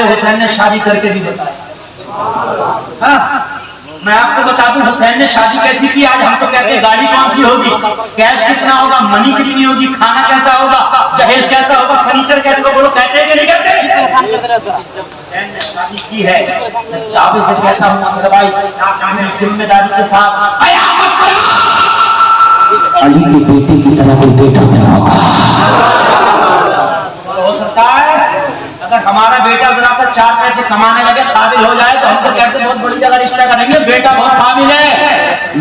हुसैन ने शादी करके भी बताया। हाँ, मैं आपको बता दूं हुसैन ने शादी कैसी की। आज हम तो कहते हैं गाड़ी कौन सी होगी, कैश कितना होगा, मनी कितनी होगी, खाना कैसा होगा, जहेज कैसा होगा, फर्नीचर कैसा होगा, बोलो कहते हैं कि नहीं कहते। हुसैन ने शादी की है, दावे से कहता हूँ मेरे भाई जिम्मेदारी के साथ अली के बेटे की तरह कोई बेटा पैदा होगा। हो सकता है अगर हमारा बेटा बुलाकर 4 पैसे कमाने लगे, काबिल हो जाए, तो हम तो कहते बहुत बड़ी जगह रिश्ता करेंगे, बेटा बहुत काबिल है।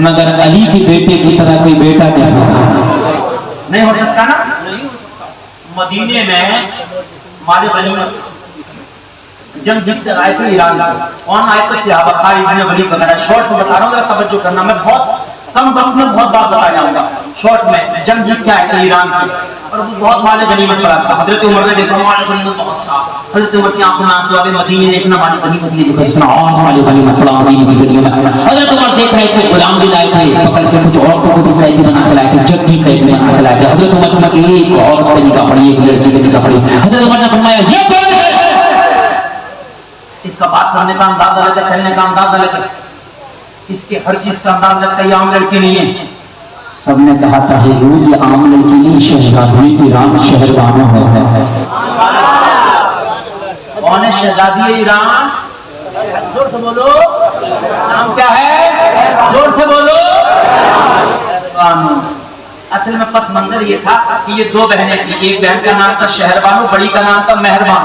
मगर अली के बेटे की तरह कोई बेटा नहीं होगा। नहीं हो सकता ना, नहीं हो सकता। मदीने में मालिक गनीमत जंग जीतते आए थे ईरान से। कौन आए थे? सहाबा, खालिद इब्न वलीद वगैरह। शॉर्ट में बता रहा हूँ, जरा तवज्जो करना, मैं बहुत कम वक्त में बहुत बात बता जाऊंगा। शॉर्ट में जंग जीत के आए थे ईरान से और वो बहुत मालिक गनीमत पड़ा था। हजरत उमर ने देखा मालिक गनीमत बहुत साफ, हजरत उमर की आंखों में आंसू आ गए। मदीने ने इतना मालिक गनीमत ये देखा जितना और मालिक गनीमत पड़ा मदीने की गनीमत। हजरत उमर देख रहे थे गुलाम भी लाए थे, पकड़ के कुछ औरतों को भी कैदी बना के लाए थे, जग्गी कैदी बना के लाए थे। हजरत उमर की एक औरत पे निगाह पड़ी, एक लड़की पे निगाह पड़ी। हजरत उमर ने फरमाया ये कौन है? इसका बात करने का अंदाज अलग है, चलने का अंदाज अलग है, इसके हर चीज से अंदाज लगता है ये आम लड़की नहीं है। सबने कहा था हुजूर ये आम लड़की नहीं, शहजादी ईरान शहरबानो है। कौन है शहजादी ईरान? जोर से बोलो, नाम क्या है? जोर से बोलो। असल में पस मंजर ये था कि ये 2 बहनें थी, एक बहन का नाम था शहरबानो, बड़ी का नाम था मेहरबान।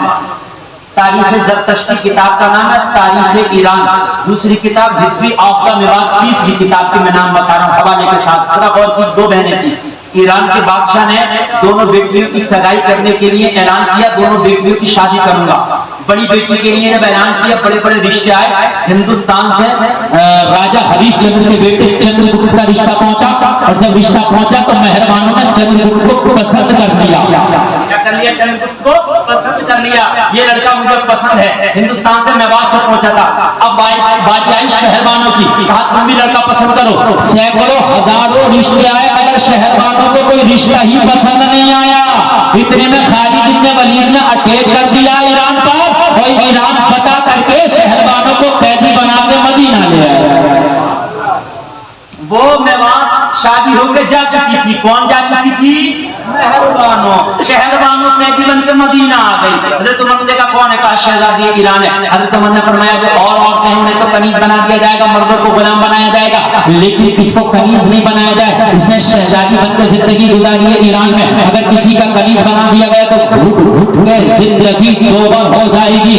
तारीख ज़रतश्ती किताब का नाम है तारीख ईरान, दूसरी किताब हिस्ट्री ऑफ द मिराज, तीसरी किताब की मैं नाम बता रहा हूँ हवाले के साथ। थोड़ा और की 2 बहनें थी। ईरान के बादशाह ने दोनों बेटियों की सगाई करने के लिए ऐलान किया, दोनों बेटियों की शादी करूंगा। बड़ी बेटी के लिए जब ऐलान किया, बड़े बड़े रिश्ते आए। हिंदुस्तान से राजा हरिश्चंद्र के बेटे चंद्रगुप्त का रिश्ता पहुंचा, और जब रिश्ता पहुंचा तो मेहरबानों ने चंद्रगुप्त को पसंद कर लिया। क्या कर लिया? चंद्रगुप्त को पसंद कर लिया। ये लड़का मुझे पसंद है। हिंदुस्तान से मेवात से पहुंचा था। अब बात आई शहरबानों की, कहा तुम भी लड़का पसंद करो। सैकड़ों हजारों रिश्ते आए, मगर शहरबानों को कोई रिश्ता ही पसंद नहीं आया। इतने में खालिद इब्न वलीद ने अटैक कर दिया ईरान पर, और ईरान फतह करके शहरबानों को कैदी बना के मदीना ले आया। वो मेवात शादी होकर जा चुकी थी। कौन जा चुकी थी? मेहरबानो। शहरबानो कैदी बन के मदीना आ गई। हजरत उमर ने देखा कौन है? कहा शहजादी ईरान है। हजरत उमर ने फरमाया जो और औरतें हैं उन्हें तो कनीज बना दिया जाएगा, मर्दों को गुलाम बनाया जाएगा, लेकिन किसको कनीज नहीं बनाया जाए। इसने शहजादी बनकर जिंदगी गुजारी है ईरान में। अगर किसी का कनीज बना दिया गया तो जिंदगी 2 बार हो जाएगी,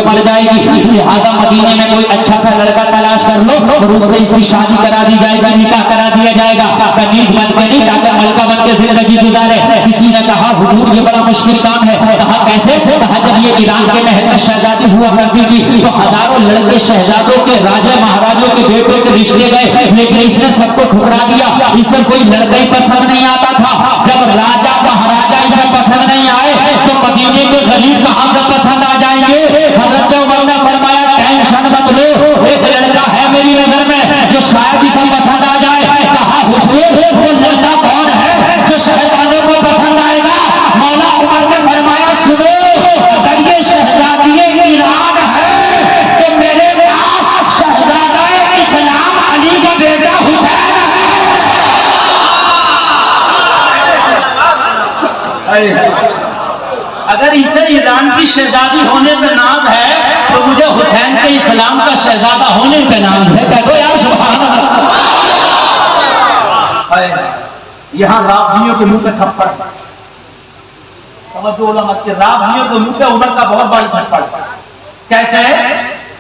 मर जाएगी। लिहाजा मदीने में कोई अच्छा सा लड़का तलाश कर लो और उससे इसकी शादी करा दी जाएगी, निकाह करा दिया जाएगा, कनीज बन के नहीं, ताकि मलका बन के जिंदगी गुजारे। किसी ने कहा हुजूर ये बड़ा मुश्किल काम है। कहा कैसे? कहा जब ये ईरान के महल में शहजादी हुआ करती थी तो हजारों लड़के शहजादों के, राजा महाराजों के बेटों के रिश्ते गए, लेकिन इसने सबको ठुकरा दिया। इसे कोई लड़का ही पसंद नहीं आता था। जब राजा महाराजा इसे पसंद नहीं आए तो मदीने के गरीब कहां से पसंद आ जाएंगे? हजरत उमर ने फरमाया टेंशन मत लो, एक लड़का है मेरी नजर में जो शायद इसे पसंद आ जाए। कहा हुजूर वो लड़का कौन है जो शहजादों को पसंद आएगा? मौला उमर ने फरमाया सुनो, अगर ये शहजादी ईरान है तो मेरे पास शहजादा इस्लाम अली का बेटा हुसैन है। अगर इसे ईरान की शहजादी होने पे नाज है तो मुझे हुसैन के इस्लाम का शहजादा होने पे नाज है। कहो यार सुभान अल्लाह। यहाँ रावजियों के मुंह पे थप्पड़, समझो उलमा के रावजियों के मुंह पे उमर का बहुत बड़ी थप्पड़। कैसे?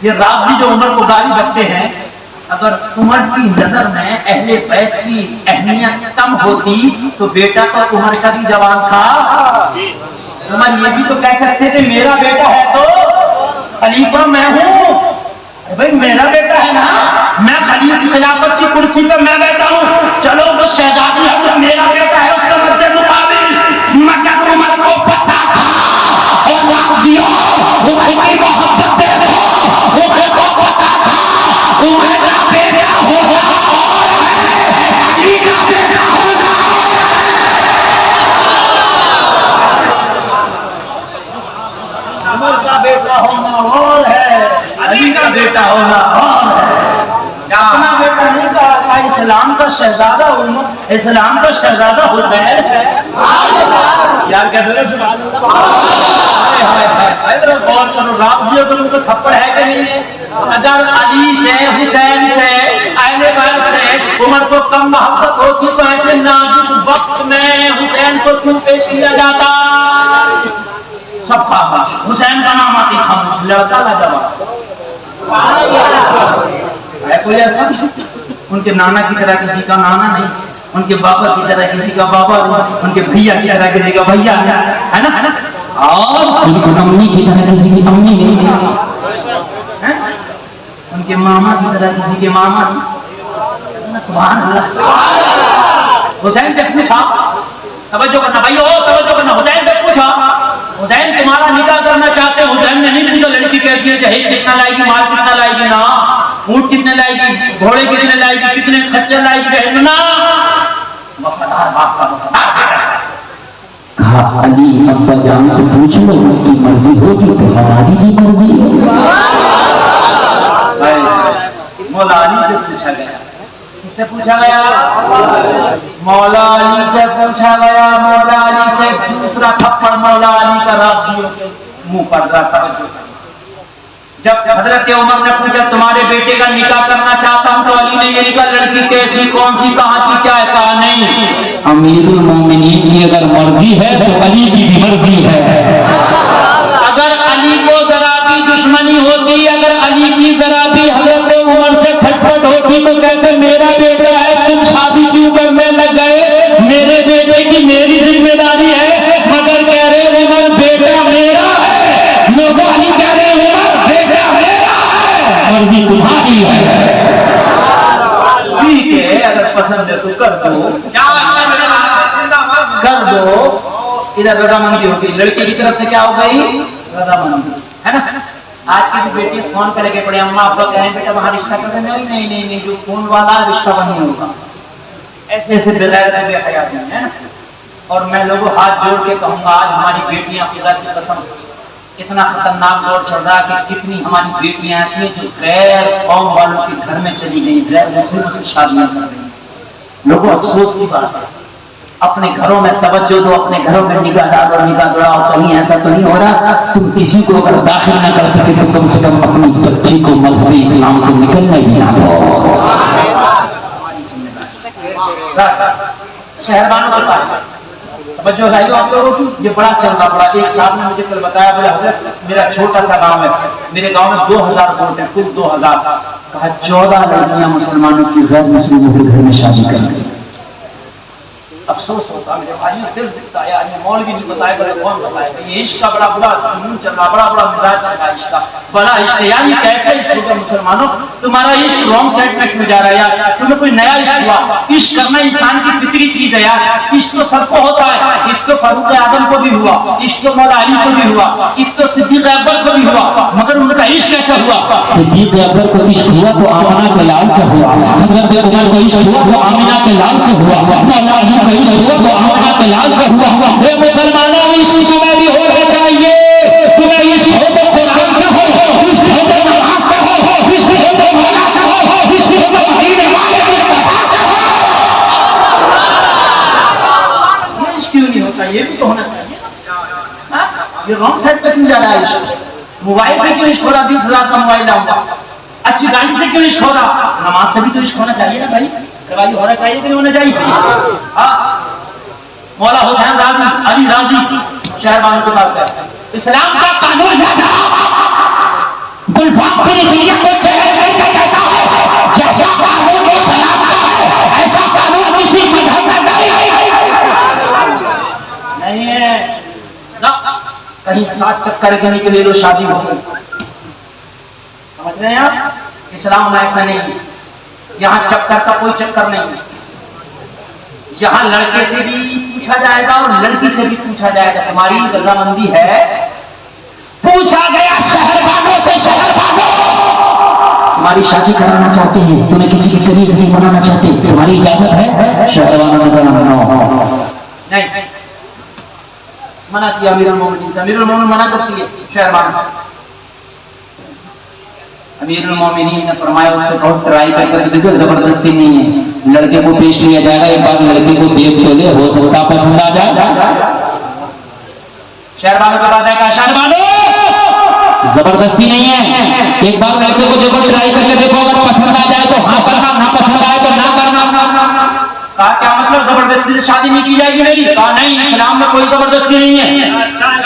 ये रावजी जो उमर को गाली बकते हैं, अगर उमर की नजर में अहले बैत की अहमियत कम होती तो बेटा तो उमर का भी जवान था। उमर ये भी तो कह सकते थे मेरा बेटा है तो खलीफा मैं हूँ। भाई मेरा बेटा है ना, मैं खिलाफत की कुर्सी पे मैं बैठा हूँ। चलो वो शहजादी है तो मेरा बेटा है, उसके मध्य मुकाबिल मगर उमर को पता था और वाजियों उमर की मोहब्बत देखो, उमर को पता था उमर का बेटा होगा और है, अली का बेटा होगा। उमर का बेटा होना इस्लाम का शहजादा इस्लाम का शहजादा हुसैन है। यार कहते हैं सुभान अल्लाह। गौर करो, राजियों को उनको थप्पड़ है कि नहीं है? अगर अली से, हुसैन से, अहले बैत से उमर को कम मोहब्बत होती तो ऐसे नाजुक वक्त में हुसैन को क्यों पेश किया जाता? सब खामोश, हुसैन का नाम आती खामोश, लड़का लाजवाब है। कोई ऐसा उनके नाना की तरह किसी का नाना नहीं, उनके बाबा की तरह किसी का बाबा नहीं, उनके भैया की तरह किसी का भैया है ना, और उनकी अम्मी की तरह किसी की अम्मी नहीं, उनके मामा की तरह किसी के मामा नहीं। सुभान अल्लाह। हुसैन से पूछा, तवज्जो करना भाई, तवज्जो करना, हुसैन से पूछा, हुसैन तुम्हारा निकाह करना चाहते हो? हुसैन ने नहीं पूछा लड़की कैसी है, जहेज कितना लाएगी, माल कितना लाएगी, ना ऊंट कितने लाएगी, घोड़े कितने लाएगी, कितने खच्चर लाएगी, बहन ना। वफादार बाप का वफादार। कहा अली अब्बा जान से पूछ लो, उनकी मर्जी होगी तो हमारी भी मर्जी है। मौला अली से पूछा गया, किससे पूछा गया? मौला अली से पूछा गया। मौला अली से दूसरा थप्पड़ मौला अली का राजियों के मुंह पर रखा। जब हजरत उमर ने पूछा तुम्हारे बेटे का निकाह करना चाहता हूं, तो अली ने ये कहा लड़की कैसी, कौन सी, कहां की, क्या है? कहा नहीं, अमीरुल मोमिनीन की अगर मर्जी है तो अली की भी मर्जी है। अगर अली को जरा भी दुश्मनी होती, अगर अली की जरा भी हजरत उमर से खटपट होती तो कहते मेरा बेटा है, तुम शादी क्यों करने लग गए, मेरे बेटे की मेरी जिम्मेदारी है। मगर कह रहे उमर बेटा मेरा है, लोग अली कह रहे उमर बेटा मेरा है, मर्जी तुम्हारी है। ठीक है, अगर पसंद है तो कर दो, कर दो। इधर रजामंदी होगी, लड़की की तरफ से क्या हो गई? रजामंदी, है ना। आज की बेटी फोन करके पड़े, अम्मा अब्बा कहें बेटा वहां रिश्ता कर दें, नहीं नहीं नहीं नहीं, जो फोन वाला रिश्ता वहीं होगा। ऐसे ऐसे बेहयात है ना। और मैं लोगों हाथ जोड़ के कहूंगा, आज हमारी बेटियां खुदा की कसम इतना खतरनाक दौर चल रहा है कि कितनी हमारी बेटियां ऐसी हैं जो गैर कौम वालों के घर में चली गई, गैर मुस्लिमों से शादियां कर रही। लोगों अफसोस की बात है, अपने घरों में तवज्जो दो, अपने घरों में निगाह डालो, निगाह दौड़ाओ। कहीं ऐसा तो नहीं हो रहा तुम किसी को अगर दाखिल ना कर सके तो कम से कम अपनी बच्ची को मजहबी इस्लाम से निकलने भी ना दो। शहरबानों के पास तवज्जो है आप लोगों की, ये बड़ा चल रहा। बड़ा एक साहब ने मुझे कल बताया, बोले हजरत मेरा छोटा सा गांव है, मेरे गांव में 2000 वोट है, कुल 2000। कहा 14 लड़कियां मुसलमानों की गैर मुस्लिमों के घर में शादी कर गई। अफसोस होता मेरे भाई, दिल दिखता है यार, ये मौलवी नहीं बताएगा तो कौन बताएगा। ये इश्क का बड़ा बुरा जुनून चल रहा, बड़ा बड़ा मिजाज चल रहा इश्क का, बड़ा इश्क यार। ये कैसा इश्क होगा मुसलमानों? तुम्हारा इश्क रॉन्ग साइड में क्यों जा रहा है यार? तुम्हें कोई नया इश्क हुआ? इश्क करना इंसान की फितरी चीज है यार। इश्क तो सबको होता है, इश्क तो फारूक आजम को भी हुआ, इश्क तो मौला अली को भी हुआ, इश्क तो सिद्दीक अकबर को भी हुआ, मगर उनका इश्क कैसा हुआ? सिद्दीक अकबर को इश्क हुआ तो आमिना के लाल से हुआ, हजरत उमर को इश्क हुआ तो आमिना के लाल से हुआ, मौला अली को इश्क हुआ तो आमिना के लाल से हुआ। हे मुसलमानों, इश्क तुम्हें भी होना चाहिए। तुम्हें इश्क हो तो कुरान से हो, इश्क हो तो नमाज से हो, इश्क हो तो मौला से हो, इश्क हो तो मदीने वाले मुस्तफा से हो। ये इश्क क्यों नहीं होता? ये भी तो होना चाहिए ना। ये रॉन्ग साइड पे क्यों जा रहा है इश्क? मोबाइल से क्यों इश्क हो रहा? 20,000 का मोबाइल लाऊंगा। अच्छी गाड़ी से क्यों इश्क हो रहा? नमाज से भी तो इश्क होना चाहिए ना भाई। दवाई होना चाहिए कि नहीं होना चाहिए? हाँ, मौला हुसैन राजी, अली राजी शहरबानों के पास गया, इस्लाम का कानून गुलफाम पूरी दुनिया को चैलेंज करके कहता है जैसा कानून इस्लाम का है ऐसा कानून किसी मजहब में नहीं है ना। कहीं 7 चक्कर करने के लिए लो, शादी हो गई, समझ रहे हैं आप? इस्लाम में ऐसा नहीं, यहाँ चक्कर का कोई चक्कर नहीं। यहाँ लड़के से भी पूछा जाएगा और लड़की से भी पूछा जाएगा, तुम्हारी रजामंदी है? पूछा गया शहरबानों से, शहरबानों तुम्हारी शादी कराना चाहते हैं, तुम्हें किसी की कनीज नहीं बनाना चाहते, तुम्हारी इजाजत है? शहरबानों ने कहा नहीं, मना किया अमीरुल मोमिनीन से। अमीरुल मोमिनीन मना करती है शहरबानों। अमीरुल मोमिनीन ने फरमाया उससे बहुत ट्राई करके देखो, जबरदस्ती नहीं है, लड़के को पेश किया जाएगा, एक बार लड़के को देख तो ले, हो सकता पसंद आ जाए। शहरबानों का बात है का शहरबानों जबरदस्ती नहीं है, एक बार लड़के को देखो, ट्राई करके देखो, अगर पसंद आ जाए तो हाँ करना, ना पसंद आए तो ना करना। कहा क्या मतलब जबरदस्ती से शादी नहीं की जाएगी मेरी? कहा नहीं, इस्लाम में कोई जबरदस्ती नहीं है।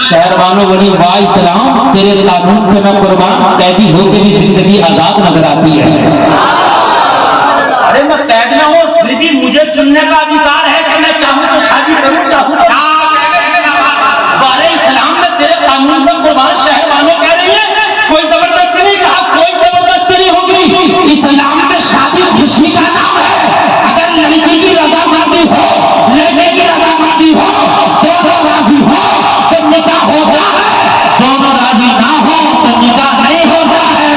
शहरबानों बोली वाह इस्लाम, तेरे कानून पे मैं कुर्बान, कैदी हो के भी जिंदगी आजाद नजर आती है। अरे मैं कैद में हूँ, फिर भी मुझे चुनने का अधिकार है कि मैं चाहूँ तो शादी करूँ, चाहूँ तो इस्लाम में तेरे कानून पर कुर्बान। शहरबानों कह रही है कोई जबरदस्ती नहीं। कहा कोई जबरदस्ती नहीं होगी, इस्लाम में शादी खुशी का नाम है। अगर लड़की की रजामंदी हो, लड़के की रजामंदी हो, दोनों राजी हो तो निकाह होता है, दोनों राजी ना हो तो निकाह नहीं होता है।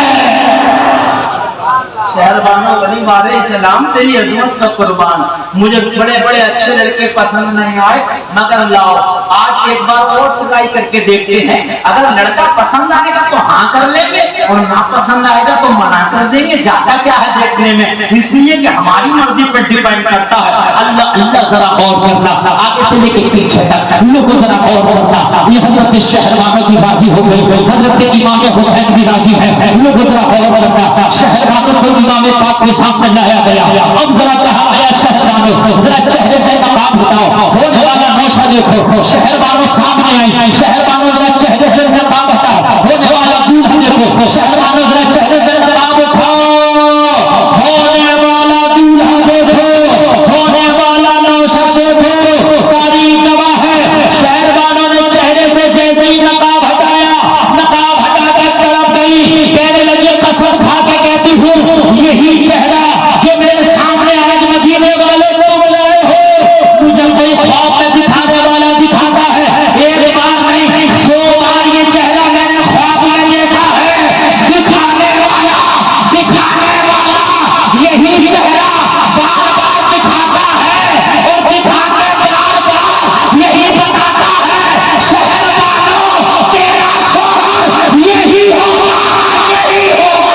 शहरबानों बनी मारे इस्लाम तेरी अजमत का कुर्बान। मुझे बड़े बड़े अच्छे लड़के पसंद नहीं आए, मगर लाओ आज एक बार और ट्राई करके देखते हैं। अगर लड़का पसंद आएगा तो हाँ कर लेंगे, और ना पसंद आएगा तो मना कर देंगे। ज्यादा क्या है देखने में, इसलिए कि हमारी मर्जी पर डिपेंड करता है। अल्लाह अल्लाह जरा गौर करना, आगे से लेके पीछे तक लोगों जरा गौर करना। ये हजरत शहरबानों की बाजी हो गई, हजरत इमाम हुसैन भी राजी है, लोगों जरा गौर करना। शहरबानों को इमाम पाक के सामने लाया गया, अब जरा कहा गया शहरबानों जरा चेहरे से नकाब हटाओ, होने वाला नौशा देखो। शहरबानों सामने आई, शहरबानों जरा चेहरे से नकाब हटाओ, होने वाला दूल्हा देखो। शहरबानों जरा चेहरे से नकाब उठाओ, होने वाला दूल्हा देखो, होने वाला नौशा देखो, तारीख गवाह है। शहरबानों ने चेहरे से जैसे ही नकाब हटाया, नकाब हटाकर तड़प गई, कहने लगी कसम खा के कहती हूँ यही चेहरा जो मेरे सामने आज मदीने वाले तुम लाए हो, मुझे कोई ख्वाब में दिखाने वाला दिखाता है, एक बार नहीं 100 बार ये चेहरा मैंने ख्वाब में देखा है। दिखाने वाला यही चेहरा बार बार दिखाता है, और दिखाते बार बार यही बताता है शहरबानों तेरा शौहर यही होगा, यही होगा।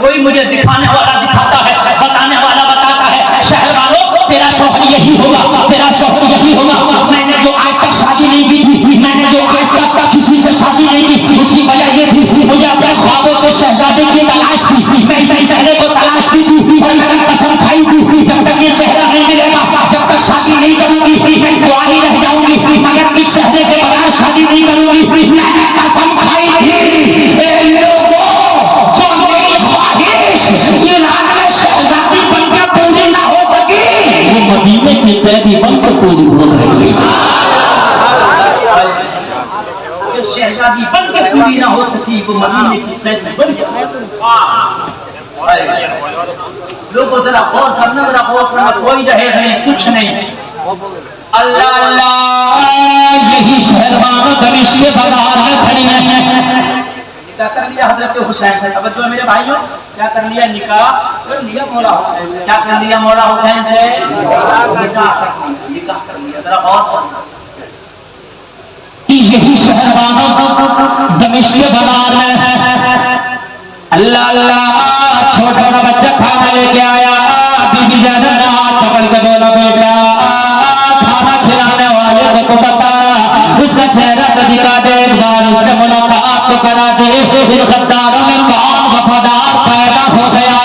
कोई मुझे दिखाने वाला दिखाता है, बताने वाला बताता है। शहरबानों तेरा शौहर यही होगा, तेरा शौहर यही होगा। मैंने जो आज तक शादी नहीं की थी, मैंने जो आज तक किसी से शादी नहीं की, उसकी वजह ये थी मुझे अपने ख्वाबों के शहजादे की तलाश थी। मैं इस चेहरे को तलाश थी और मैंने कसम खाई थी जब तक ये चेहरा नहीं मिलेगा, जब तक शादी नहीं करूंगी, मैं कुंवारी रह जाऊंगी, मगर इस चेहरे के बगैर शादी नहीं करूंगी। मैंने कसम खाई थी। मदीने की कैदी बनकर पूरी हो गई, शहजादी बन के पूरी ना हो सकी, वो मदीने की कैदी बन गई। लोगों जरा गौर करना, जरा गौर करना, कोई रहे नहीं, कुछ नहीं। अल्लाह अल्लाह, यही शहरबानों दमिश्क के बाजार में खड़ी है। क्या कर लिया हजरत हुसैन से? अब जो मेरे भाइयों क्या कर लिया, निकाह कर लिया मौला हुसैन से। क्या कर लिया मौला हुसैन से? निकाह कर लिया। जरा और यही शहरबानों दमिश्क के बाजार में अल्लाह अल्लाह, छोटा सा बच्चा खाना लेके आया, बीबी ज़ैनब ने हाथ पकड़ के बोला बेटा खाना खिलाने वाले को बता, उसका चेहरा तो दिखा दे, एक बार उससे मुलाकात तो करा दे। इन गद्दारों में कौन वफादार पैदा हो गया?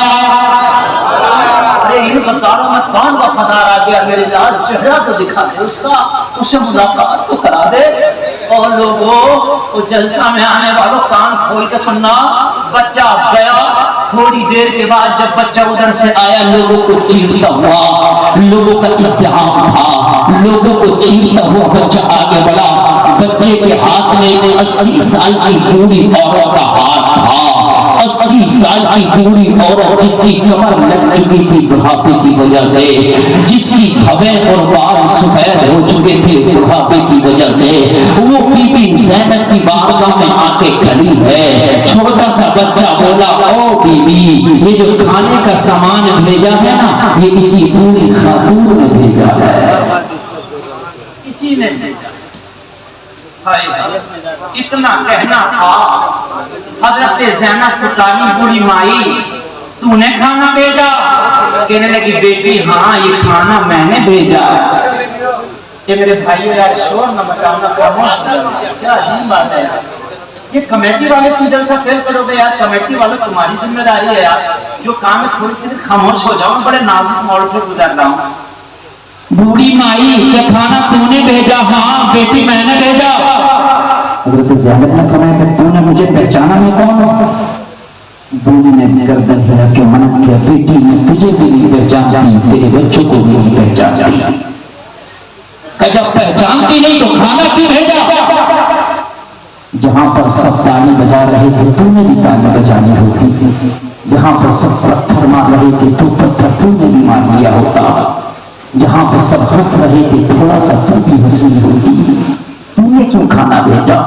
अरे इन गद्दारों में कौन वफादार आ गया? मेरे लाल चेहरा तो दिखा दे उसका, उससे मुलाकात तो करा दे। और लोगों वो जलसा में आने वालों कान खोल के सुनना, बच्चा गया, थोड़ी देर के बाद जब बच्चा उधर से आया, लोगों को चीरता हुआ, लोगों का इस्तेहाम था, लोगों को चीरता हुआ बच्चा आगे बढ़ा। बच्चे के हाथ में 80 साल की बूढ़ी औरत का हाथ था, 80 साल की बूढ़ी औरत जिसकी कमर लग चुकी थी बुढ़ापे की वजह से, जिसकी भवें और बाल सफेद हो चुके थे बुढ़ापे की वजह से, वो बीबी ज़ैनब की बारगाह में आके खड़ी है। छोटा सा बच्चा बोला, ओ बीबी, ये जो खाने का सामान भेजा है ना, ये इसी बूढ़ी खातून ने भेजा है। इसी ने भेजा। हाय इतना कहना था, हजरत ज़ैनब फुटानी बूढ़ी माई, तूने खाना भेजा? कहने लगी, बेटी हाँ, ये खाना मैंने भेजा। ये मेरे भाइयों यार, शोर न मचाना, खामोश हो जाओ। क्या अजीब बात है यार, ये कमेटी वाले तू जलसा फेल करोगे यार, कमेटी वाले तुम्हारी जिम्मेदारी है यार। जो काम है थोड़ी सी खामोश हो जाओ, बड़े नाजुक मोड़ से गुजर रहा हूँ। बूढ़ी माई, क्या खाना तूने भेजा? हाँ बेटी मैंने भेजा। हज़रत ज़ैनब ने फरमाया कि तूने मुझे पहचाना मैं कौन हूँ? बूढ़ी ने गर्दन हिला के मना किया, बेटी मैं तुझे भी नहीं पहचानती, तेरे बच्चों को भी नहीं पहचानती। जब पहचानती नहीं तो खाना क्यों भेजा? जहां पर सब ताली बजा रहे थे तूने भी ताली बजानी होती, जहां पर सब पत्थर मार रहे थे तो पत्थर तूने भी मार लिया होता, जहां पर सब हंस रहे थे थोड़ा सा तू भी हंसी होती, तूने क्यों खाना भेजा?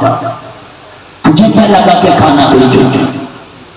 तुझे क्या लगा कि खाना भेजो?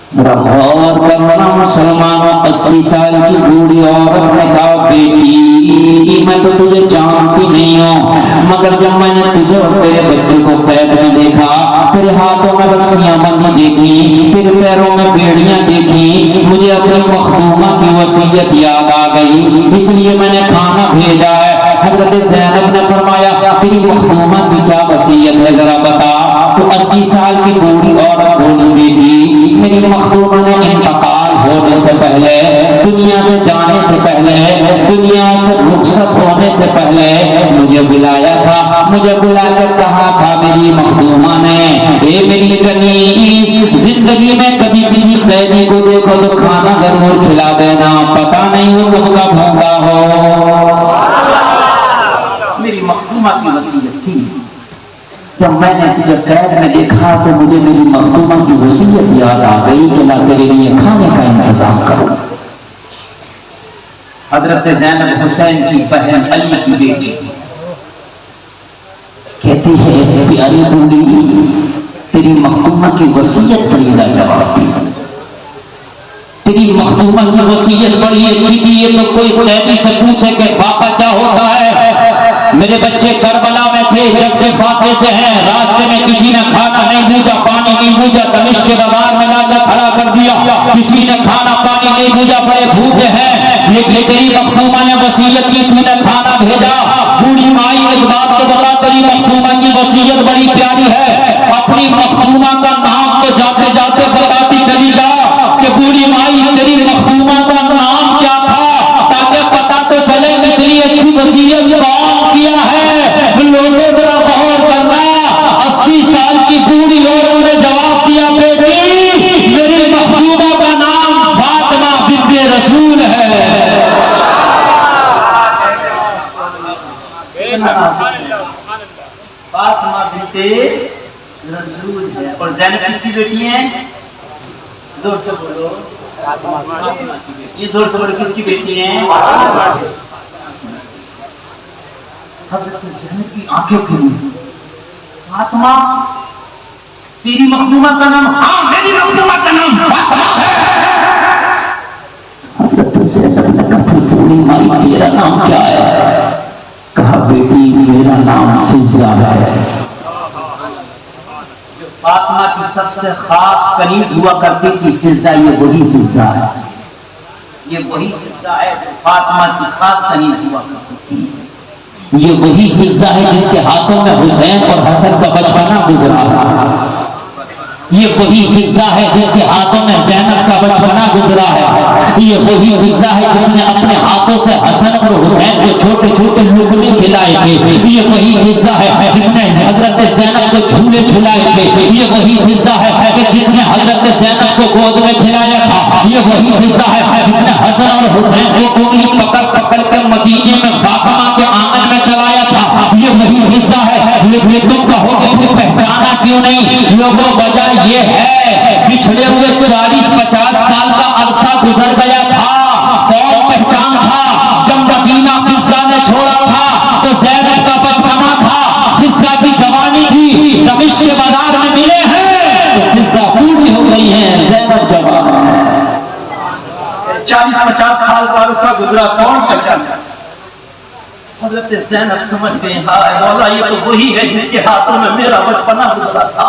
मेरा गौर करना मुसलमानों, 80 साल की बूढ़ी औरत ने कहा, बेटी मैं तो तुझे जानती नहीं हूँ, मगर जब मैंने तुझे और तेरे बच्चे को कैद में देखा, तेरे हाथों में रस्सियां बंधी देखी, तेरे पैरों में बेड़ियां देखी, मुझे अपनी मखदूमा की वसीयत याद आ गई, इसलिए मैंने खाना भेजा है। हजरत ज़ैनब ने फरमाया, तेरी मखदूमा की क्या वसीयत है जरा बता? तो 80 साल की बूढ़ी औरत बोली, बेटी मेरी मखदूमा ने इंतकाल होने से पहले, दुनिया से जाने से पहले, दुनिया से रुखसत होने से पहले मुझे बुलाया था, मुझे बुलाकर कहा था मेरी मखदूमा ने, ए मेरी कनीज, जिंदगी में कभी किसी कैदी को देखो तो खाना जरूर खिला देना, पता नहीं वो कब का भूखा हो। मेरी मखदूमा की वसीयत थी। जब मैंने तुझे कैद में देखा तो मुझे मेरी मखदूमा की वसीयत याद आ गई कि मैं तेरे लिए खाने का इंतजाम करूं। हजरत ज़ैनब हुसैन की बहन अली की बेटी कहती है, प्यारी बूढ़ी, तेरी मखदूमा की वसीयत बड़ी लाजवाब थी, तेरी मखदूमा की वसीयत बड़ी अच्छी थी। ये तो कोई कैदी से पूछे कि पापा क्या होता है? मेरे बच्चे करबला में थे, जब के फाते से हैं, रास्ते में किसी ने खाना नहीं भेजा, पानी नहीं भेजा, दमिश्क के बाजार में लाकर खड़ा कर दिया, किसी ने खाना पानी नहीं भेजा, बड़े भूखे हैं, लेकिन तेरी मखदूमा ने वसीयत की, तूने खाना भेजा। बूढ़ी माई एक बात तो बता, तेरी मखदूमा की वसीयत बड़ी प्यारी है, अपनी मखदूमा का नाम तो जाते जाते बताती चली जा कि बूढ़ी माई तेरी मखदूमा का नाम क्या था, ताकि पता तो चले कितनी अच्छी वसीयत कौन किया है। लोगों जरा गौर करना, 80 साल की बूढ़ी औरत ने जवाब दिया, बेटी मेरी मखदूमा का नाम फातिमा बिन्ते रसूल है। फातिमा बिन्ते रसूल है। और ज़ैनब किसकी बेटी है? जोर से बोलो। ये जोर से बोलो, किसकी बेटी है? हज़रत ज़ैनब की आंखें खुली, फातिमा तेरी मखदूमा का नाम? हाँ मेरी मखदूमा का नाम फातिमा है। हज़रत ज़ैनब ने कहा, बूढ़ी माई तेरा नाम क्या है? कहा, बेटी मेरा नाम फिज़्ज़ा है। फातिमा की सबसे खास कनीज हुआ करती थी फिज़्ज़ा, ये वही फिज़्ज़ा है, ये वही फिज़्ज़ा है जो फातिमा की खास कनीज हुआ करती थी। ये वही फिज़्ज़ा है जिसके हाथों में हुसैन और हसन का बचपना गुजरा, ये वही फिज़्ज़ा है जिसके हाथों में ज़ैनब का बचपना गुजरा है, ये वही फिज़्ज़ा है जिसने अपने हाथों से हसन और हुसैन को छोटे छोटे लुक़मे खिलाए थे, ये वही फिज़्ज़ा है जिसने हजरत ज़ैनब को झूले झुलाए थे, ये वही फिज़्ज़ा है कि जिसने हजरत ज़ैनब को गोद में खिलाया था, ये वही फिज़्ज़ा है जिसने हसन और हुसैन को उंगली पकड़ पकड़ कर मदीने में फातिमा के आंगन में चलाया था, ये वही फिज़्ज़ा है। लेकिन तुम कहोगे फिर पहचाना क्यों नहीं? लोगों वजह ये है, पिछले हुए 40-50 साल का अरसा गुजर गया था, कौन पहचान था? जब मदीना फिज़्ज़ा ने छोड़ा था तो ज़ैनब का बचपना था, फिज़्ज़ा की जवानी थी, दमिश्क के बाजार में मिले हैं तो फिज़्ज़ा पूरी हो गई है, ज़ैनब 40-50 साल का अरसा गुजरा, कौन पहचाना? हजरत ज़ैनब समझ गए, हाय मौला ये तो वही है जिसके हाथों में मेरा बचपना गुजरा था।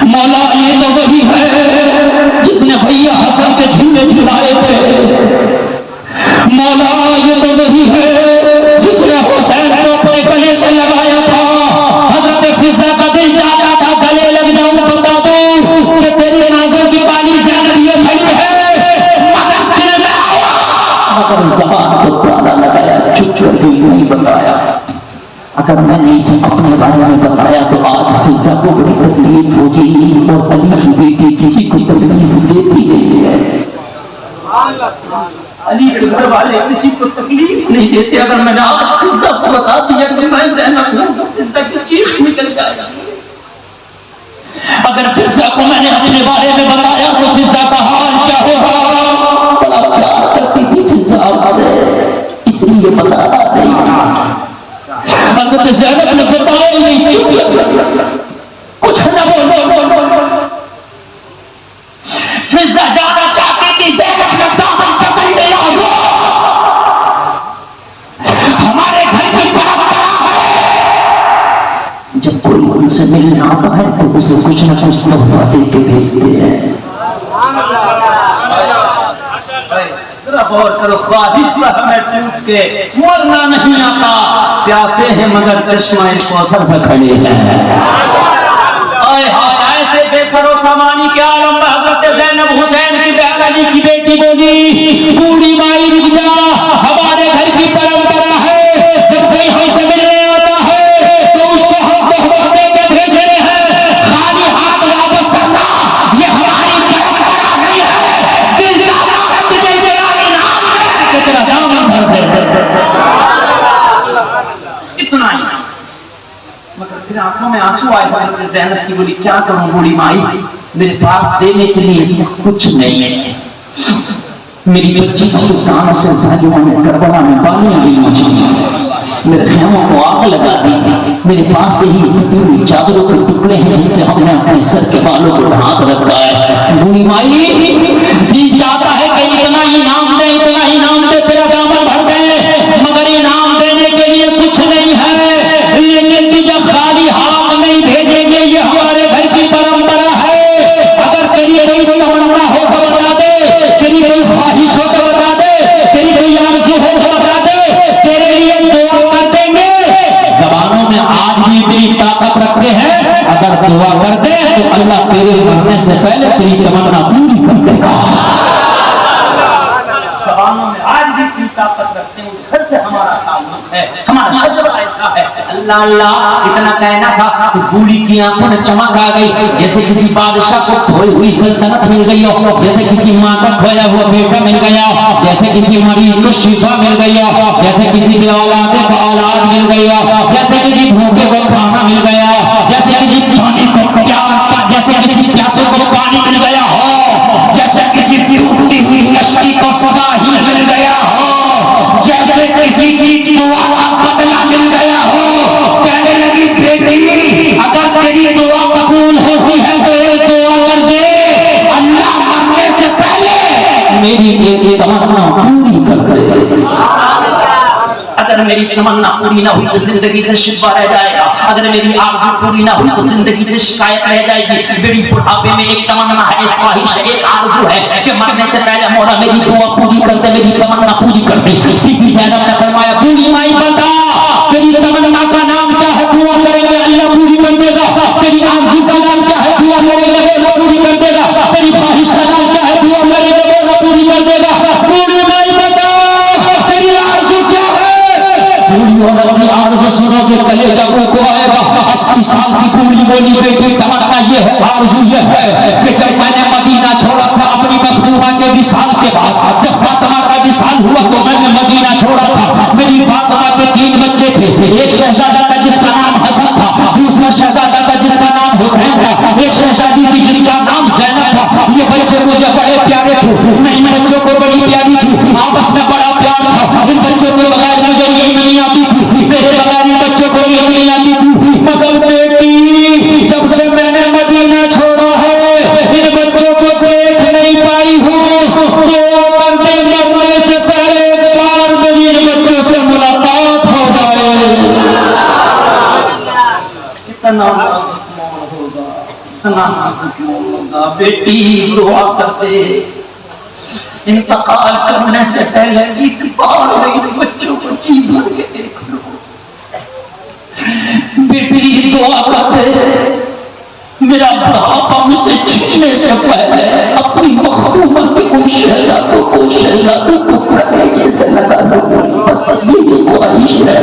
मौला ये तो वही है जिसने भैया हसन से झूले झुलाए थे। मौला ये तो वही है जिसने हुसैन को अपने गले से लगाया था। हजरत फिजा का दिल चाहता था गले लग जाऊं, बता दो कि तेरे नाज़ों की पानी ज़ैनब ये खड़ी है, मगर दिल में आया, मगर ज़बान को ताला लगाया, चुप कर गई, नहीं बताया। अगर मैंने इसे अपने बारे में बताया तो आज फिजा को बड़ी तकलीफ होगी, और अली की बेटी किसी को तकलीफ देती नहीं है। अली के घर वाले किसी को तकलीफ नहीं देते। अगर मैंने आज फिजा को बता दिया कि मैं ज़ैनब हूं तो फिजा की चीख निकल जाएगी। अगर फिजा को मैंने अपने बारे में बताया तो फिजा का हाल क्या होगा? बड़ा प्यार करती थी फिजा आपसे, इसलिए बताना नहीं। हज़रत ज़ैनब ने बताया नहीं, चुप कुछ न बोलो। फिजा जाना चाहती थी, ज़ैनब ने दामन पकड़ लिया। हमारे घर की परंपरा है जब कोई उनसे मिलने आता है तो उसे कुछ न कुछ तोहफा दे के भेजते हैं। गौर करो, ख्वाहिश पर हमें टूट के मरना नहीं आता, प्यासे हैं मगर चश्मा कौसर से खड़े हैं। ऐसे बेसरो सामानी के आलम में हजरत ज़ैनब हुसैन की बहन अली की बेटी बोली, बूढ़ी माई रुक जा, हमारे घर की परंपरा है जब कोई हमसे मिलने आता है तो उसको हम तोहफा दे के भेजने हैं, खाली हाथ वापस करना ये हमारी परंपरा नहीं है। दिल चाहता है तुझे मेरा इनाम है कि तेरा दामन भर दे, इतना ही। मगर फिर आंखों में आंसू आए। हजरत ज़ैनब की बोली, क्या करूं बूढ़ी माई, मेरे पास देने के लिए इसमें कुछ नहीं है। मेरी बच्ची की कानों से साजियों ने करबला में बालियां गई मुझे, मेरे खेमों को आग लगा दी। मेरे पास यही टूटी हुई चादरों के टुकड़े हैं जिससे हमने अपने सर के बालों को ढांक रखा है। बूढ़ी माई दिल चाहता है कि इतना इनाम दे, इतना इनाम दे, तेरा दामन भर दे, मगर इनाम देने के लिए कुछ नहीं है, लेकिन तुझे खाली हाथ नहीं भेजेंगे, ये हमारे घर की परंपरा है। अगर तेरी कोई तमन्ना हो तो बता दे, तेरी कोई ख्वाहिश हो तो बता दे, तेरी कोई आरज़ू हो तो बता दे, तेरे लिए दुआ कर देंगे। ज़बानों में आज भी तेरी ताकत रखते हैं, अगर दुआ कर दे तो अल्लाह तेरे मरने से पहले तेरी तमन्ना पूरी कर देगा। ज़बानों में आज भी तेरी ताकत रखते हैं, उस घर से हमारा ताल्लुक है, हमारा शजरा ऐसा है। अल्लाह अल्लाह इतना कहना था तो बूढ़ी की आंखों में चमक आ गई, जैसे किसी बादशाह को खोई हुई सल्तनत मिल गई हो, जैसे किसी मां का खोया हुआ बेटा मिल गया, जैसे किसी मरीज को शिफा मिल गया, जैसे किसी बेऔलादे को औलाद मिल गया, जैसे किसी भूखे को खाना मिल गया, जैसे किसी पानी को प्यार, जैसे किसी प्यासे को पानी मिल गया हो, जैसे किसी टूटी हुई कश्ती को साहिल मिल गया हो, जैसे किसी की दुआ का बदला मिल गया हो। कहने लगी, बेटी अगर तेरी दुआ कबूल होती है तो एक दुआ कर दे, अल्लाह मरने से पहले मेरी एक तमन्ना पूरी कर दे। अगर मेरी तमन्ना पूरी ना हुई तो जिंदगी से शिकवा रह जाएगा, अगर मेरी आरज़ू पूरी ना हुई तो जिंदगी से शिकायत रह जाएगी। मेरी बुढ़ापे में एक तमन्ना है, एक ख्वाहिश है, एक आरज़ू है कि मरने से पहले मौला मेरी दुआ पूरी कर दे, मेरी तमन्ना पूरी कर दे। बीबी ज़ैनब ने फरमाया, बूढ़ी माई बता तेरी तमन्ना का नाम क्या है, दुआ करेंगे अल्लाह पूरी कर देगा। तेरी आरज़ू का नाम क्या है, दुआ करेंगे अल्लाह पूरी कर देगा। तेरी ख्वाहिश का नाम क्या है, दुआ करेंगे अल्लाह पूरी कर देगा। बूढ़ी माई बता तेरी आरज़ू क्या है। बूढ़ी औरत की आरज़ू सुनोगे कलेजा को आएगा। 80 साल की बूढ़ी बोली, बेटी तमन्ना ये है, आरज़ू ये है कि जब मैंने मदीना छोड़ा था अपनी मखदूमा के विसाल के बाद, जब फातिमा का विसाल हुआ तो मैंने मदीना छोड़ा था। मेरी फातिमा के 3 बच्चे थे, एक शहजादा था जिसका नाम हसन था, दूसरा शहजादा था जिसका नाम हुसैन था, एक शहजादी थी जिसका नाम ज़ैनब था। ये बच्चे मुझे बड़े प्यारे थे, मैं इन बच्चों को बड़ी प्यारी थी, आपस में बड़ा प्यार था। इन बच्चों के बगैर मुझे नींद नहीं आती थी, मेरे बगैर इन बच्चों को नींद नहीं आती थी। मगर बेटी जब से मैंने मदीना छोड़ा है इन बच्चों को देख नहीं पाई हूँ। बेटी दुआ करते, इंतकाल करने से पहले एक बार इन बच्चों को जी भर के देख लो। बेटी दुआ करते, मेरा बुढ़ापा मुझसे छूटने से पहले अपनी महबूबा के उन शहजादों को कलेजे से लगा लो, बस ये ख्वाहिश है।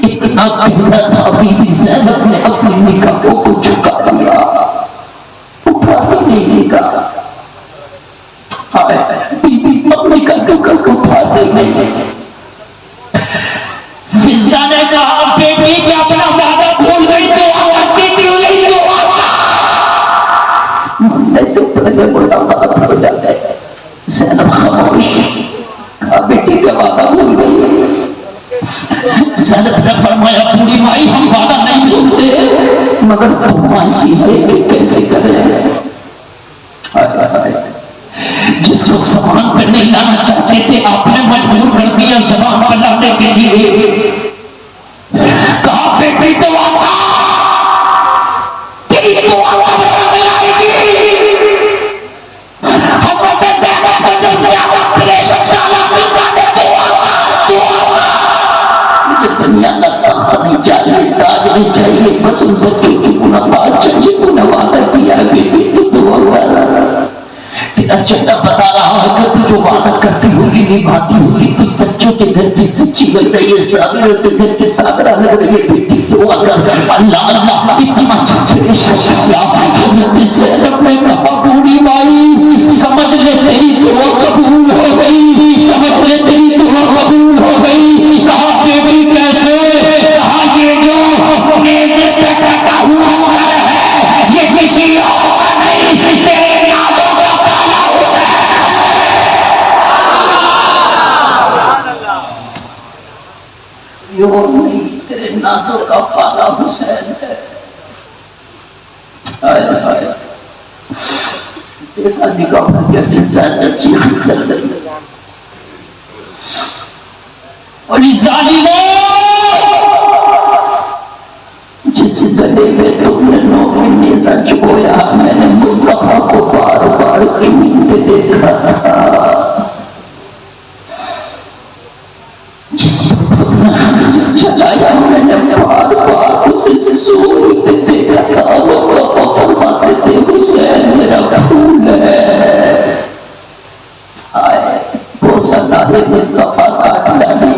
इतना कहना था, बीबी ज़ैनब ने अपनी निगाहों को झुका लिया, उठा ही नहीं लिया। बीबी अपनी निगाहों को उठाते नहीं। फिज़ा ने कहा, बेटी क्या अपना वादा भूल गई? तो आती क्यों नहीं? तो ऐसे पहले बोला बात हो जाए। ज़ैनब खामोश, कहा बेटी क्या वादा भूल गई? ज़ैनब ने फरमाया, पूरी माई हम वादा नहीं भूलते, मगर तुम ऐसी है कि कैसे करें? जिसको ज़बान पर नहीं लाना चाहते थे, आपने मजबूर कर दिया ज़बान पर लाने के लिए। कहा बेटी तो आवा, तेरी तो आवा मिलाएगी। हज़रत ज़ैनब को जब ज़्यादा प्रेशर डाला, फिज़ा ने तो आवा। मुझे दुनिया का तख्त नहीं चाहिए, ताज नहीं चाहिए, बस उन बच्चों की मुनाफा चाहिए। तूने वादा किया बेटी तो दुआ करा। तेरा चट्टा बता रहा है कि तू जो वादा करती होगी निभाती होगी। तू सच्चों के घर की सच्ची लग रही है, सागरों के घर की सागरा लग रही है। बेटी दुआ कर, अल्लाह अल्लाह इतना छठे शशाया। हज़रत ज़ैनब ने कहा, बूढ़ी माई समझ ले तेरी दुआ कबूल हो गई, समझ ले तेरी दुआ कबूल हो गई। कहा बेटी कैसे? कहा ये जो नेज़े पे कटा हुआ सर है, ये किसी और का नहीं, तेरे नाज़ों का काला हुसैन। यो नहीं, तेरे नाज़ों का काला हुसैन है। देखा निगाह करके फिज़ा ने चीख कर गई, और ज़ालिमों, जिस गले में तुमने नौमी नेज़ा चुभोया, मैंने मुस्तफा को बार बार चूमते देखा था। जिस तुमने चलाया, मैंने बार बार उसे सूंघते देखा था। मुस्तफा फरमाते थे, हुसैन मेरा फूल है। आए वो सजा है मुस्तफा काट डाली।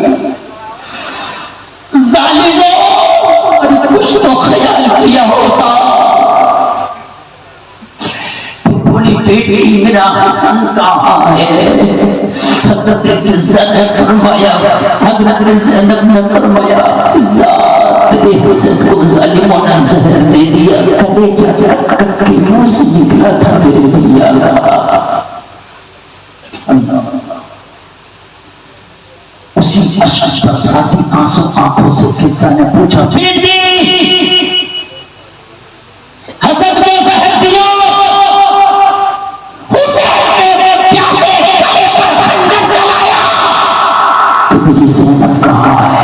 ज़ालिमों, कुछ तो ख्याल किया होता। बोली बेटी मेरा हसन कहाँ है? हज़रत फिज़ा ने फरमाया, हज़रत ज़ैनब ने फरमाया, फिज़ा तेरे हसन को ज़ालिमों ने ज़हर दे दिया, कलेजा कट के मुंह से निकला था मेरे भैया। उसी अशक पर साथी आंसू आंखों से फिज़ा ने पूछा, बेटी हसन को ज़हर दिया, हुसैन ने प्यासे गले पर खंजर चलाया, तो मेरी ज़ैनब कहाँ है?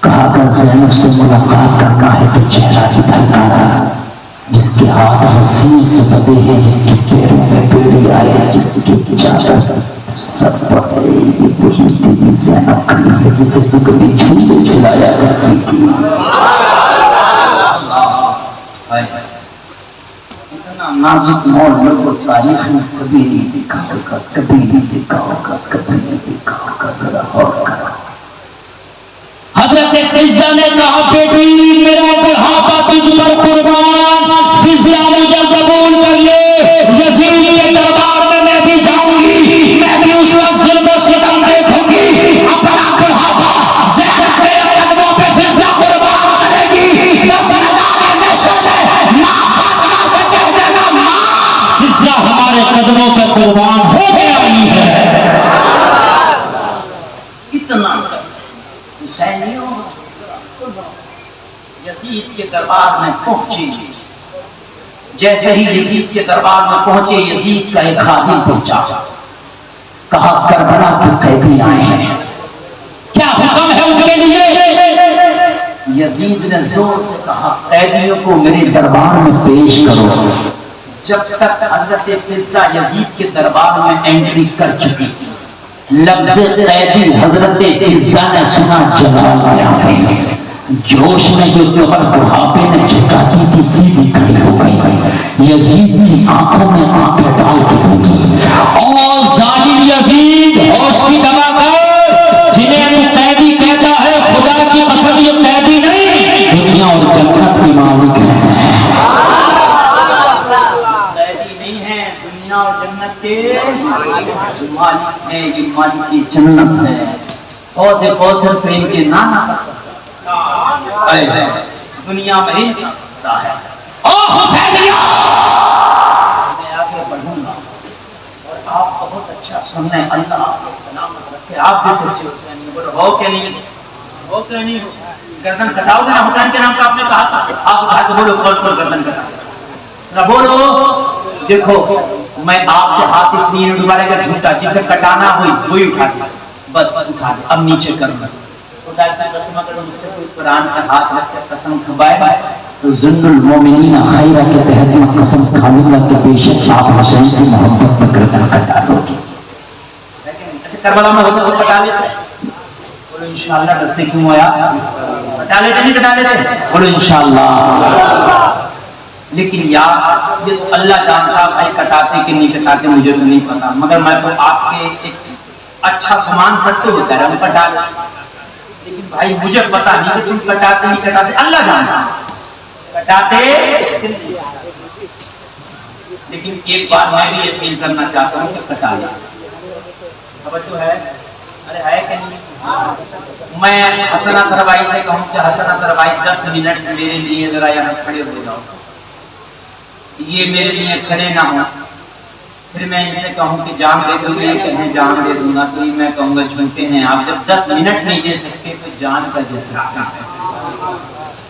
कहा अगर ज़ैनब से मुलाकात करना है तो चेहरा इधर लाना, जिसके हाथ रस्सी से बंधे हैं, जिसके पैरों में बेड़ी आए, जिसकी चादर सब पर है, ये वही तेरी ज़ैनब खड़ी है जिसे तू कभी झूले झुलाया करती थी। इतना नाजुक मौल को तारीख में कभी नहीं देखा होगा, कभी नहीं देखा होगा, कभी नहीं देखा होगा। जरा और करो। हज़रत फिज़ा ने कहा, बेटी मेरा बुढ़ापा तुझ पर कुर्बान। फिज़ा मुझे कबूल कर ले, यज़ीद के दरबार में मैं भी जाऊंगी, मैं भी उस वक्त ज़ुल्म और सितम देखूंगी। अपना बुढ़ापा ज़ैनब मेरे कदमों पे फिज़ा कुर्बान करेगी। बस मैदान महशर में माँ फातिमा से कह देना, माँ फिज़ा हमारे कदमों पे कुर्बान हो गई है। इतना हुसैनियों यज़ीद के दरबार में पहुंचे। जैसे ही यज़ीद के दरबार में पहुंचे, यज़ीद का एक खादिम पहुंचा, कहा करबला के कैदी आए हैं, क्या हुक्म है उनके लिए? यजीद ने जोर से कहा, कैदियों को मेरे दरबार में पेश करो। जब तक हजरत इज्जा यजीद के दरबार में एंट्री कर चुकी थी, लफ्ज़ कैदी हजरत इज्जा ने सुना, जलाल में आ गई। जोश में जो कमर बुढ़ापे ने झुका दी थी, सीधी खड़ी हो गई। यजीद की आंखों में आंखें डाल के बोली, ओ जालिम यजीद, होश की दवा कर। जिन्हें तू कैदी कहता है, खुदा की कसम ये कैदी नहीं, दुनिया और जन्नत के मालिक है। कैदी नहीं है, दुनिया और जन्नत के मालिक है। ये मालिक की जन्नत है। और से कौशल से इनके नाना दुनिया में ही सा है। ओ हुसैनिया, मैं आगे बढ़ूंगा और आप बहुत अच्छा सुनने, अल्लाह आपको सलामत रखे। आप भी सच्चे हुसैनी बोलो, हो क्या नहीं हो, क्या नहीं हो। गर्दन कटाओगे ना हुसैन के नाम का आपने कहा था, आप उठा के बोलो, कौन कौन गर्दन कटा बोलो। देखो, मैं आपसे हाथ इसलिए नहीं उठाएगा, झूठा जिसे कटाना हुई वही उठा दे, बस उठा दे। अब नीचे कर खुदा की कसम, अगर मुझसे कोई कुरान का हाथ रख कर कसम खवाए तो जुल्लुल मोमिनीन खैरा के तहत मैं कसम खा लूंगा कि बेशक आप हुसैन की मोहब्बत में गर्दन कटा लोगे। अच्छा, करबला में होता तो कटा लेते, बोलो इंशाअल्लाह। डरते क्यों आया? कटा लेते नहीं कटा लेते, बोलो इंशाअल्लाह। लेकिन यार, ये तो अल्लाह जानता भाई, कटाते कि नहीं कटाते मुझे तो नहीं पता, मगर मैं तो आपके एक अच्छा सामान रखते हुए कह रहा हूँ कटा। लेकिन भाई मुझे पता नहीं कि तुम कटाते नहीं कटाते, अल्लाह जानता कटाते। लेकिन एक बार मैं भी अपील करना चाहता हूँ कि कटा ले। खबर तो है, अरे है कि नहीं? मैं हसना तरवाई से कहूँ कि हसना तरवाई 10 मिनट मेरे लिए जरा यहाँ खड़े हो जाओ। ये मेरे लिए खड़े ना हो, फिर मैं इनसे कहूँ कि जान दे दूंगा, ये कहें जान दे दूंगा, तो मैं कहूँगा झूठे हैं आप। जब 10 मिनट नहीं दे सकते तो जान का दे सकते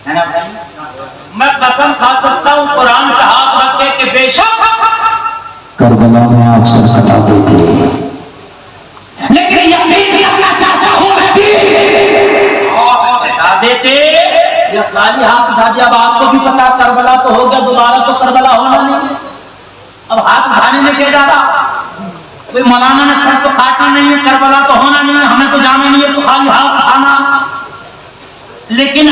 है ना भाई। मैं कसम खा सकता हूँ कुरान का हाथ रख के कि बेशक करबला में आप सर कटा देते, लेकिन यकीन करना चाहता हूँ मैं भी कटा देते। या खाली हाथ उठा दिया, अब आपको भी पता करबला तो हो गया, दोबारा तो करबला होना नहीं है। अब हाथ उठाने में क्या जा रहा? कोई मौलाना ने सर तो काटना नहीं है, करबला तो होना नहीं है, हमें तो जाना नहीं है, तो खाली हाथ उठाना। लेकिन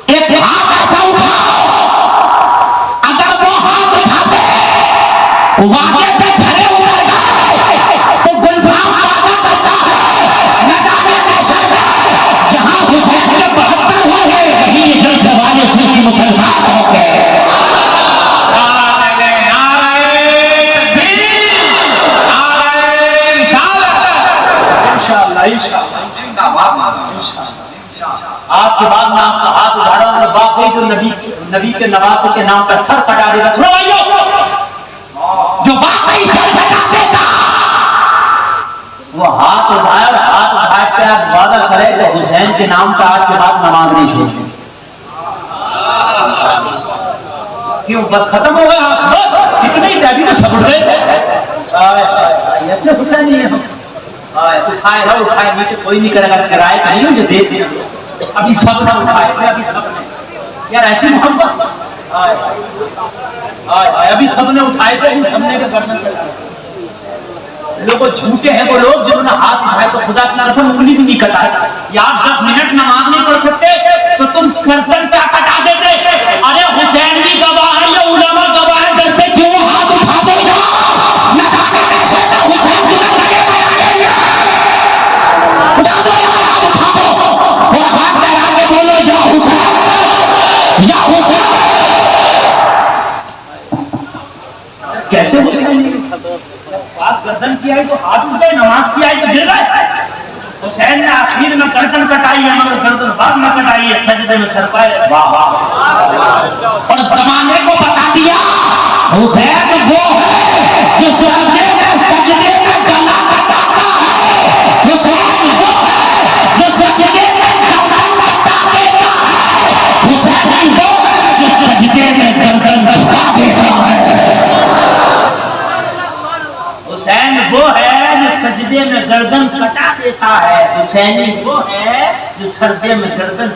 एक हाथ ऐसा उठाओ, अगर वो हाथ उठाते वाक़े पे खड़े उतर गए तो गुलफाम वादा करता है मैदान महशर में जहां हुसैन के 72 हुए वहीं ये जलसे वाले सूफी मुसलमान हो गए। आज के बाद मैं आपका हाथ उठा रहा हूँ और वाकई जो नबी के नवासे के नाम पर सर कटा देगा, सुनो भाइयों, जो वाकई सर कटा देता वो हाथ उठाए और हाथ उठाए के आप वादा करे तो हुसैन के नाम पर आज के बाद नमाज नहीं छोड़ेंगे। क्यों? बस खत्म हो गया, बस इतने ही अभी तो सब उठ गए। ऐसे हुसैन नहीं है हम। उठाए रहो, उठाए, नीचे कोई नहीं करेगा, किराए का नहीं मुझे दे दे। अभी सब ने उठाए, अभी सब ने, यार ऐसी मोहब्बत, अभी सब ने उठाए थे, सबने का गर्दन कटा। लोग झूठे हैं वो लोग जिन्होंने हाथ उठाए तो खुदा की कसम उंगली भी नहीं कटाए। यार 10 मिनट नमाज नहीं पढ़ सकते तो तुम गर्दन क्या कटा देते? अरे हुसैन भी गवाह है, ये उलमा गवाह है, डरते क्यों? हाथ उठा देगा हुसैन की उठा दो यार, हाथ उठा दो और हाथ लगा के बोलो या हुसैन या हुसैन। कैसे बात गर्दन की आई तो हाथ उठ गए, नमाज की आई तो गिर गए। हुसैन ने आखिर में गर्दन कटाई है, मगर गर्दन बाद में कटाई है, सजदे में सर पाए। वाह वाह। और जमाने को बता दिया हुसैन वो है जो सजदे में गला कटाता है। हुसैन वो है जो सजदे में गर्दन कटा देता है। हुसैन वो है जो सजदे में गर्दन कटा देता है। हुसैन वो है जो सजदे में गर्दन कटा देता है। हुसैनी वो है जो सर्दे में गर्दन